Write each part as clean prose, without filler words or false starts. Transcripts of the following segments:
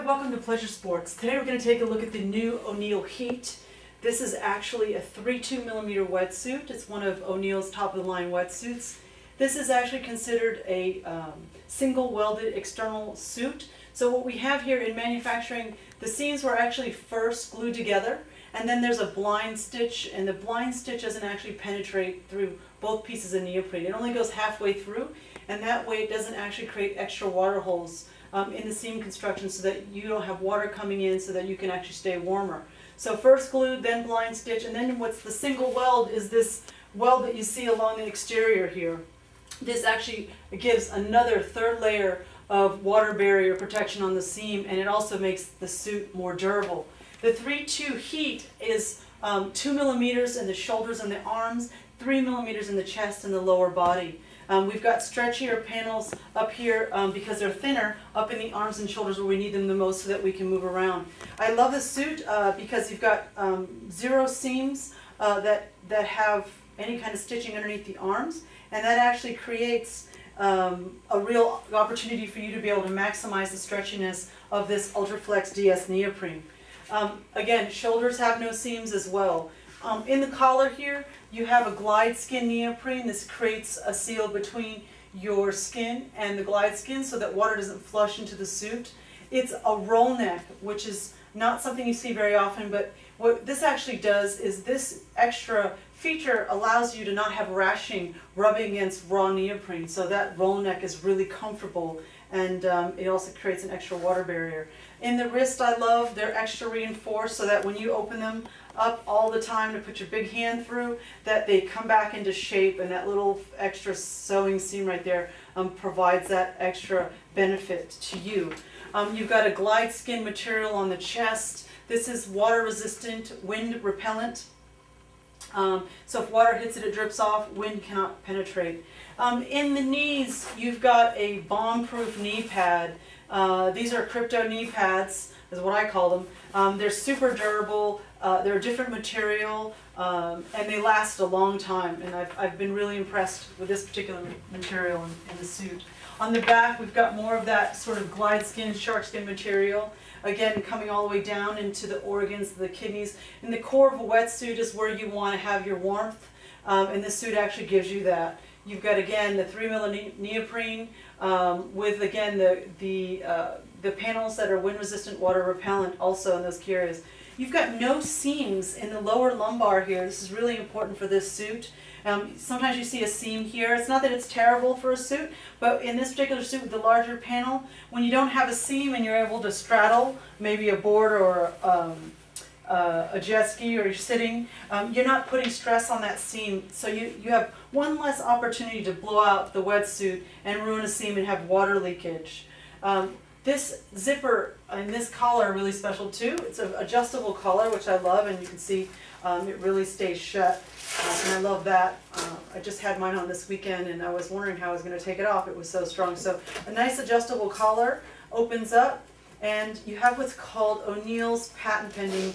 welcome to Pleasure Sports. Today we're going to take a look at the new Oniell Heat. This is actually a 32mm wetsuit. It's one of Oniell's top-of-the-line wetsuits. This is actually considered a single welded external suit. So what we have here in manufacturing, the seams were actually first glued together, and then there's a blind stitch, and the blind stitch doesn't actually penetrate through both pieces of neoprene. It only goes halfway through, and that way it doesn't actually create extra water holes in the seam construction so that you don't have water coming in so that you can actually stay warmer. So first glued, then blind stitch, and then what's the single weld is this weld that you see along the exterior here. This actually gives another third layer of water barrier protection on the seam, and it also makes the suit more durable. The 3-2 Heat is 2mm in the shoulders and the arms, 3mm in the chest and the lower body. We've got stretchier panels up here because they're thinner up in the arms and shoulders where we need them the most so that we can move around. I love the suit because you've got 0 seams that have any kind of stitching underneath the arms, and that actually creates a real opportunity for you to be able to maximize the stretchiness of this Ultraflex DS neoprene. Again, shoulders have no seams as well. In the collar here, you have a glide skin neoprene. This creates a seal between your skin and the glide skin so that water doesn't flush into the suit. It's a roll neck, which is not something you see very often, but what this actually does is this extra feature allows you to not have rashing rubbing against raw neoprene, so that roll neck is really comfortable, and it also creates an extra water barrier. In the wrist, I love, they're extra reinforced so that when you open them up all the time to put your big hand through, that they come back into shape, and that little extra sewing seam right there provides that extra benefit to you. You've got a glide skin material on the chest. This is water resistant, wind repellent. So if water hits it, it drips off, wind cannot penetrate. In the knees, you've got a bomb-proof knee pad. These are crypto knee pads, is what I call them. They're super durable, they're a different material, and they last a long time, and I've been really impressed with this particular material in the suit. On the back, we've got more of that sort of glide skin, shark skin material. Again, coming all the way down into the organs, the kidneys. And the core of a wetsuit is where you want to have your warmth, and this suit actually gives you that. You've got, again, the 3mm neoprene with, again, the panels that are wind-resistant, water repellent also in those key areas. You've got no seams in the lower lumbar here. This is really important for this suit. Sometimes you see a seam here. It's not that it's terrible for a suit, but in this particular suit with the larger panel, when you don't have a seam and you're able to straddle maybe a board or a jet ski, or you're sitting, you're not putting stress on that seam, so you have one less opportunity to blow out the wetsuit and ruin a seam and have water leakage. This zipper and this collar are really special too. It's an adjustable collar, which I love, and you can see it really stays shut, and I love that. I just had mine on this weekend, and I was wondering how I was going to take it off. It was so strong. So a nice adjustable collar opens up, and you have what's called Oniell's patent-pending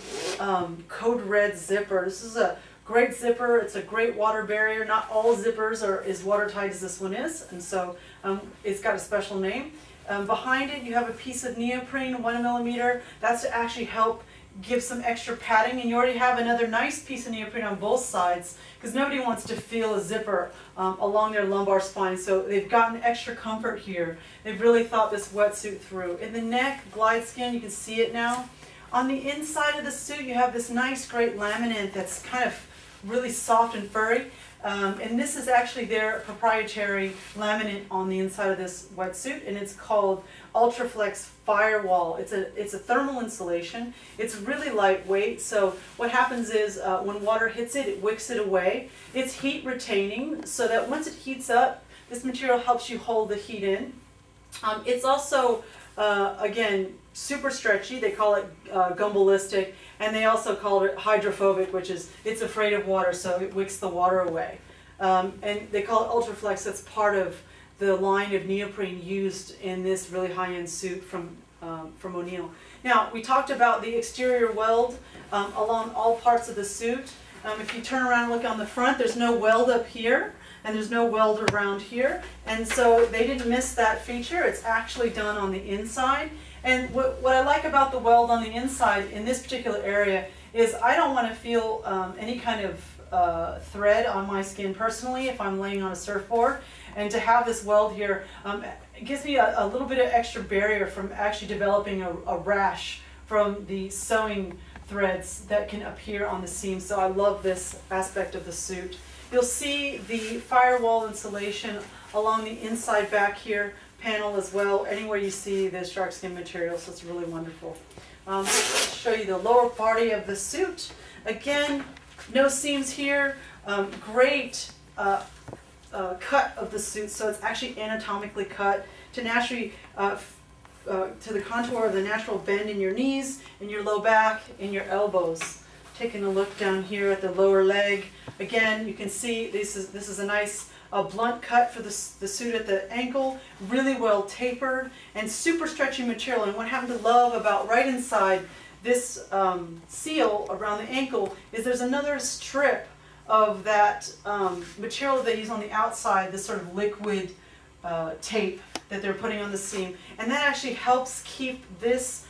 Code Red zipper. This is a great zipper. It's a great water barrier. Not all zippers are as watertight as this one is, and so it's got a special name. Behind it, you have a piece of neoprene, 1mm. That's to actually help give some extra padding, and you already have another nice piece of neoprene on both sides because nobody wants to feel a zipper along their lumbar spine, so they've gotten extra comfort here. They've really thought this wetsuit through. In the neck, glide skin, you can see it now. On the inside of the suit, you have this nice, great laminate that's kind of really soft and furry. And this is actually their proprietary laminate on the inside of this wetsuit, and it's called Ultraflex Firewall. It's a thermal insulation. It's really lightweight, so what happens is when water hits it, it wicks it away. It's heat retaining, so that once it heats up, this material helps you hold the heat in. It's also, again, super stretchy. They call it gumballistic, and they also call it hydrophobic, which is it's afraid of water, so it wicks the water away. And they call it Ultraflex. That's part of the line of neoprene used in this really high-end suit from Oniell. Now, we talked about the exterior weld along all parts of the suit. If you turn around and look on the front, there's no weld up here, and there's no weld around here, and so they didn't miss that feature. It's actually done on the inside, And what I like about the weld on the inside in this particular area is I don't want to feel any kind of thread on my skin personally if I'm laying on a surfboard. And to have this weld here, it gives me a little bit of extra barrier from actually developing a rash from the sewing threads that can appear on the seam. So I love this aspect of the suit. You'll see the firewall insulation along the inside back here panel as well, anywhere you see the shark skin material, so it's really wonderful. I'll show you the lower body of the suit. Again, no seams here, great cut of the suit, so it's actually anatomically cut to naturally to the contour of the natural bend in your knees, in your low back, in your elbows. Taking a look down here at the lower leg, again you can see this is a nice blunt cut for the suit at the ankle, really well tapered and super stretchy material. And what I happen to love about right inside this seal around the ankle is there's another strip of that material they use on the outside, this sort of liquid tape that they're putting on the seam, and that actually helps keep this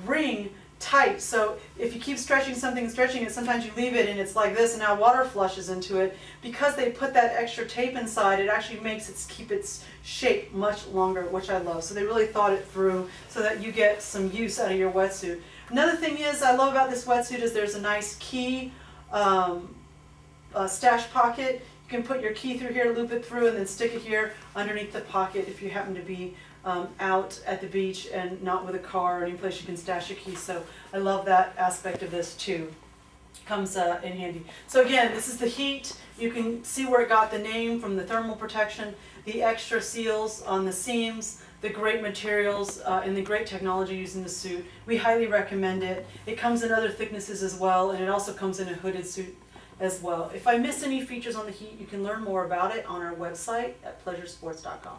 ring tight. So if you keep stretching something and stretching it, sometimes you leave it and it's like this and now water flushes into it. Because they put that extra tape inside, it actually makes it keep its shape much longer, which I love. So they really thought it through so that you get some use out of your wetsuit. Another thing I love about this wetsuit is there's a nice key stash pocket. You can put your key through here, loop it through, and then stick it here underneath the pocket if you happen to be out at the beach and not with a car or any place you can stash a key. So I love that aspect of this too. Comes in handy. So again, this is the heat. You can see where it got the name from the thermal protection, the extra seals on the seams, the great materials, and the great technology used in the suit. We highly recommend it. It comes in other thicknesses as well, and it also comes in a hooded suit as well. If I missed any features on the heat, you can learn more about it on our website at pleasuresports.com.